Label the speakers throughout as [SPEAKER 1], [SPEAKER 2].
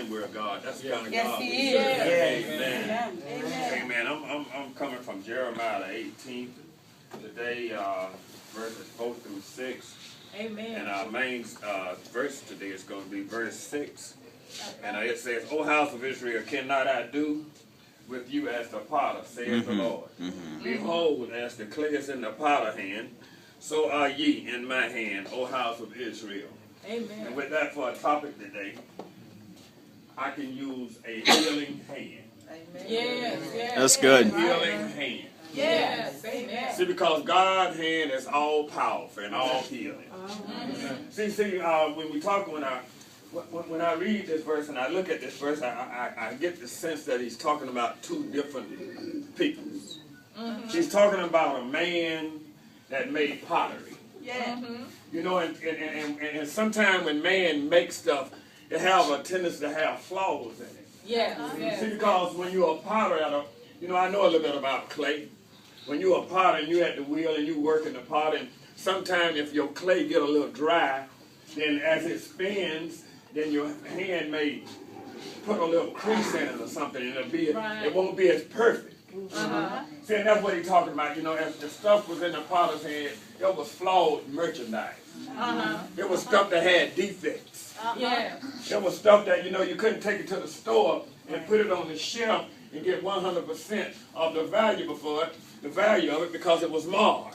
[SPEAKER 1] man we're God. That's the kind of
[SPEAKER 2] Yes,
[SPEAKER 1] God
[SPEAKER 2] he
[SPEAKER 1] we
[SPEAKER 2] is.
[SPEAKER 1] serve.
[SPEAKER 2] Yes.
[SPEAKER 1] Amen. Amen. I'm coming from Jeremiah the 18th. Today, verses 4 through 6.
[SPEAKER 3] Amen.
[SPEAKER 1] And our main verse today is going to be verse 6. And it says, O house of Israel, cannot I do with you as the potter, saith the Lord? Behold, as the clay is in the potter's hand, so are ye in my hand, O house of Israel.
[SPEAKER 3] Amen.
[SPEAKER 1] And with that for a topic today, I can use a healing hand.
[SPEAKER 3] Amen. Yes.
[SPEAKER 4] That's good.
[SPEAKER 1] Healing hand.
[SPEAKER 3] Yes. Amen.
[SPEAKER 1] See, because God's hand is all powerful and all healing. See, when we talk, when I read this verse and I look at this verse, I get the sense that he's talking about two different people. He's talking about a man that made pottery.
[SPEAKER 2] Yeah.
[SPEAKER 1] You know, and sometimes when man makes stuff, it has a tendency to have flaws in it.
[SPEAKER 3] Yes.
[SPEAKER 1] See, because when you're a potter, I know a little bit about clay. When you're a potter and you're at the wheel and you work in the pot, and sometimes if your clay get a little dry, then as it spins, then your hand may put a little crease in it or something, and it won't be as perfect. See, and that's what he's talking about. You know, if the stuff was in the potter's hand, it was flawed merchandise. It was stuff that had defects. It was stuff that, you couldn't take it to the store and put it on the shelf and get 100% of the value of it because it was marred.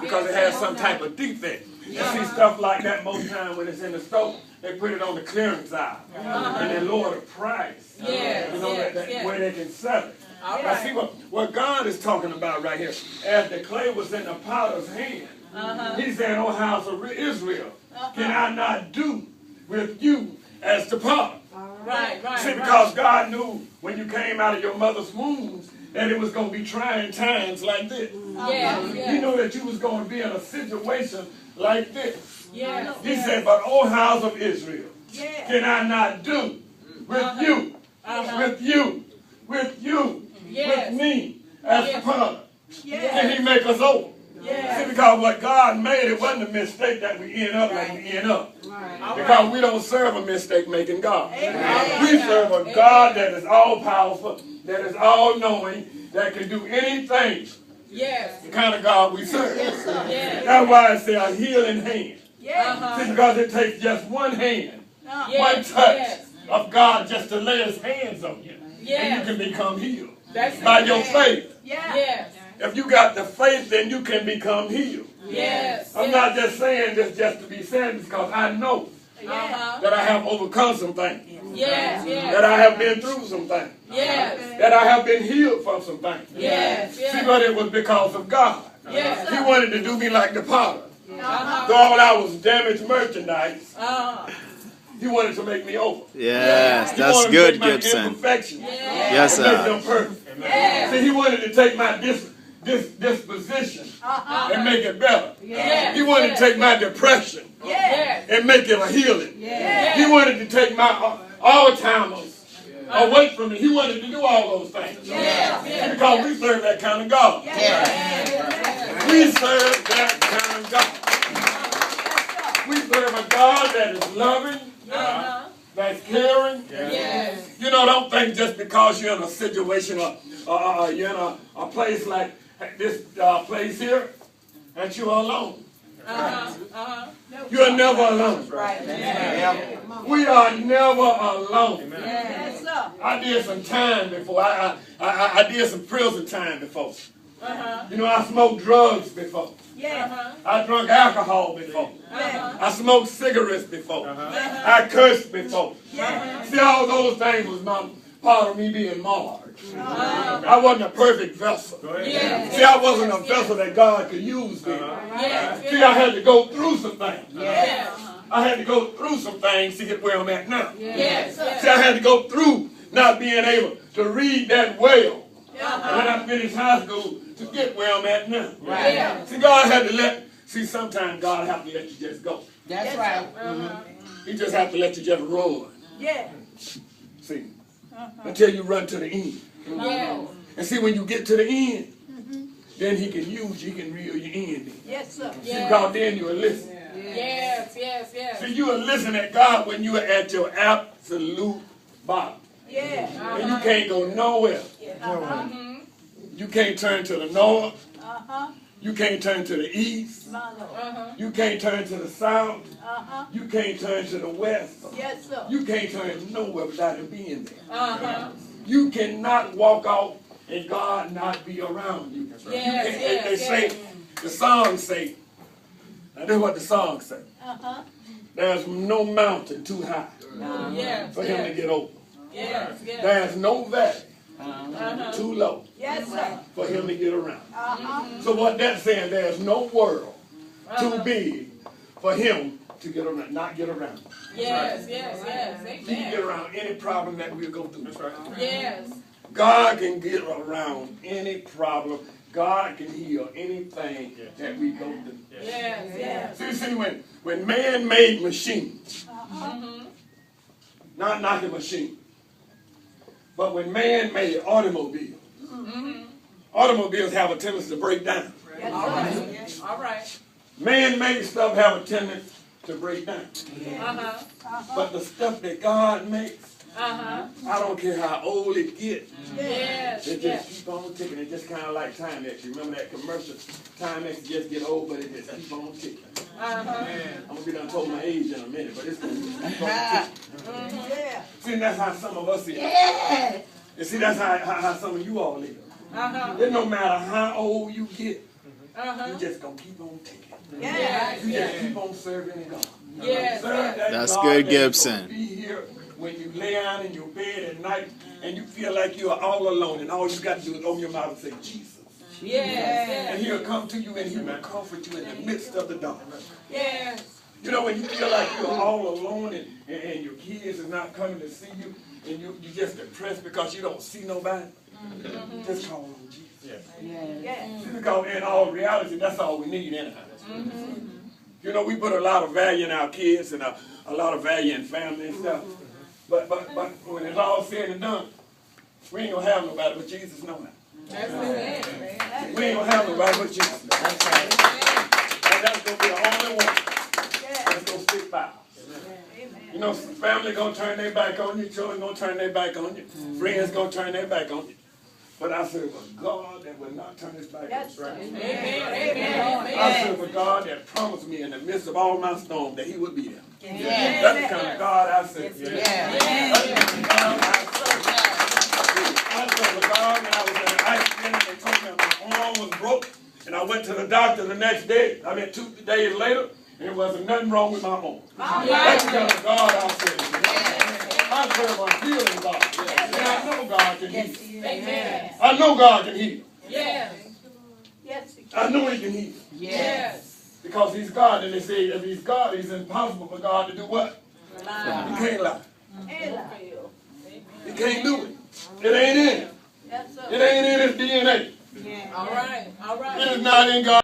[SPEAKER 1] Because it had some type of defect. You see stuff like that most times when it's in the store, they put it on the clearance aisle. And they lower the price. Where they can sell it. Now see what God is talking about right here. As the clay was in the potter's hand, he's saying, O house of Israel, can I not do with you as the potter? See, because God knew when you came out of your mother's womb that it was going to be trying times like this. He knew that you was going to be in a situation like this. He said, but O house of Israel, can I not do with you, with me as the potter? Can he make us over? See, because what God made, it wasn't a mistake that we end up like we end up. Because we don't serve a mistake-making God. We serve a God that is all-powerful, that is all-knowing, that can do anything. The kind of God we serve. That's why I say a healing hand. See, because it takes just one hand, one touch of God just to lay his hands on you. And you can become healed. By your faith. If you got the faith, then you can become healed. I'm not just saying this just to be saying this, because I know that I have overcome some things. That I have been through some things. That I have been healed from some things. See, but it was because of God. He wanted to do me like the potter. Though all I was damaged merchandise, he wanted to make me over.
[SPEAKER 4] Yes, that's good, Gipson.
[SPEAKER 1] Yes, sir. Make them perfect. See, he wanted to take my disposition and make it better. He wanted to take my depression and make it a healing. He wanted to take my Alzheimer's away from me. He wanted to do all those things. Because we serve that kind of God. We serve that kind of God. We serve a God that is loving, that's caring. Don't think just because you're in a situation or you're in a place like this place here that you're alone. You're never alone. We are never alone. I did some time before. I did some prison time before. I smoked drugs before. I drank alcohol before. I smoked cigarettes before. I cursed before. See, all those things was not part of me being marred. I wasn't a perfect vessel. See, I wasn't a vessel that God could use me. See, I had to go through some things. I had to go through some things to get where I'm at now. See, I had to go through not being able to read that well when I finished high school to get where I'm at now. See, God had to sometimes God have to let you just go.
[SPEAKER 2] That's right.
[SPEAKER 1] He just have to let you just run. See, until you run to the end. And see, when you get to the end, then he can use you, he can reel you in. See, because then you will listen. See, you will listen at God when you are at your absolute bottom.
[SPEAKER 3] Yeah.
[SPEAKER 1] And you can't go nowhere. You can't turn to the north. You can't turn to the east. You can't turn to the south. You can't turn to the west.
[SPEAKER 2] Yes, sir.
[SPEAKER 1] You can't turn nowhere without him being there. You cannot walk out and God not be around you. They say, the songs say, now this is what the songs say. There's no mountain too high for him to get over. There's no valley too low for him to get around. So what that's saying, there's no world too big for him to get around, not get around.
[SPEAKER 3] Yes.
[SPEAKER 1] He can get around any problem that we'll go through. That's right.
[SPEAKER 3] Yes.
[SPEAKER 1] God can get around any problem. God can heal anything that we go through.
[SPEAKER 3] Yes.
[SPEAKER 1] See, when man made machines, not knocking machines, but when man made automobiles, automobiles have a tendency to break down.
[SPEAKER 3] All right.
[SPEAKER 1] Man-made stuff have a tendency to break down. But the stuff that God makes, I don't care how old it gets, it just keep on ticking. It's just kind of like Timex. You remember that commercial? Timex just get old, but it just keep on ticking. I'm going to be done told my age in a minute, but it's going to keep on ticking. See, that's how some of us live. You see, that's how some of you all live. It no matter how old you get, you just going to keep on ticking. You just keep on serving God.
[SPEAKER 4] That's
[SPEAKER 1] God
[SPEAKER 4] good,
[SPEAKER 1] that's
[SPEAKER 4] Gibson.
[SPEAKER 1] Be here when you lay down in your bed at night and you feel like you are all alone and all you got to do is open your mouth and say, Jesus. And he'll come to you and he will comfort you in the midst of the darkness. You know, when you feel like you're all alone and your kids are not coming to see you and you're just depressed because you don't see nobody, just call on Jesus. See, because in all reality, that's all we need anyhow. You know, we put a lot of value in our kids and a lot of value in family and stuff. But when it's all said and done, we ain't going to have nobody but Jesus no matter. We ain't going to have nobody but Jesus. And that's going to be the only one that's going to stick by us. You know, family going to turn their back on you, children going to turn their back on you, friends going to turn their back on you. But I serve a God that will not turn his back on us. I serve a God that promised me in the midst of all my storms that he would be there. That's the kind of God I serve. That's the kind of God I serve. I serve a God when I was in an accident and they told me my arm was broke. And I went to the doctor the next day. 2 days later, and there wasn't nothing wrong with my arm. That's the kind of God I serve. I serve a healing God. And I know God can heal. I know God can heal. I know he can heal. Because he's God, and they say if he's God, it's impossible for God to do what? He can't lie. He can't do it. It ain't in him. It ain't in his DNA.
[SPEAKER 3] All right.
[SPEAKER 1] It is not in God.